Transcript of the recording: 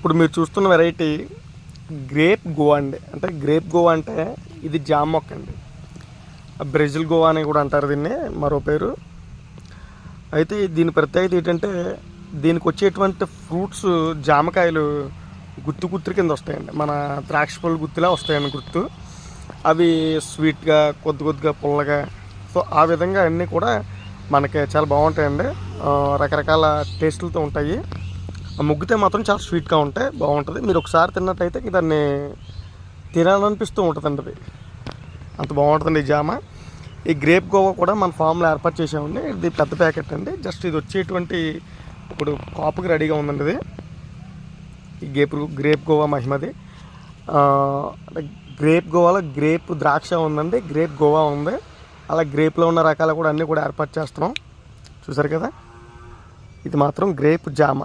ఇప్పుడు మీరు చూస్తున్న వెరైటీ గ్రేప్ గోవా అండి. అంటే గ్రేప్ గోవా అంటే ఇది జామ మొక్క అండి. బ్రెజిల్ గోవా అని కూడా అంటారు దీన్ని, మరో పేరు. అయితే దీని ప్రత్యేకత ఏంటంటే దీనికి వచ్చేటువంటి ఫ్రూట్స్ జామకాయలు గుత్తు కింద వస్తాయండి. మన ద్రాక్ష పళ్ళు గుత్తులా వస్తాయండి గుర్తు. అవి స్వీట్గా కొద్దిగా పుల్లగా, సో ఆ విధంగా అన్నీ కూడా మనకి చాలా బాగుంటాయండి. రకరకాల టేస్టులతో ఉంటాయి. ముగ్గితే మాత్రం చాలా స్వీట్గా ఉంటాయి, బాగుంటుంది. మీరు ఒకసారి తిన్నట్టయితే దాన్ని తినాలనిపిస్తూ ఉంటుందండి. అది అంత బాగుంటుందండి ఈ జామ. ఈ గ్రేప్ గోవా కూడా మన ఫామ్లో ఏర్పాటు చేసామండి. ఇది పెద్ద ప్యాకెట్ అండి. జస్ట్ ఇది వచ్చేటువంటి ఇప్పుడు కాపుకి రెడీగా ఉందండి. ఇది ఈ గ్రేప్ గోవా మహిమది. అంటే గ్రేప్ గోవాలో గ్రేప్ ద్రాక్ష ఉందండి, గ్రేప్ గోవా ఉంది. అలా గ్రేప్లో ఉన్న రకాలు కూడా అన్నీ కూడా ఏర్పాటు చేస్తున్నాం. చూసారు కదా, ఇది మాత్రం గ్రేప్ జామ.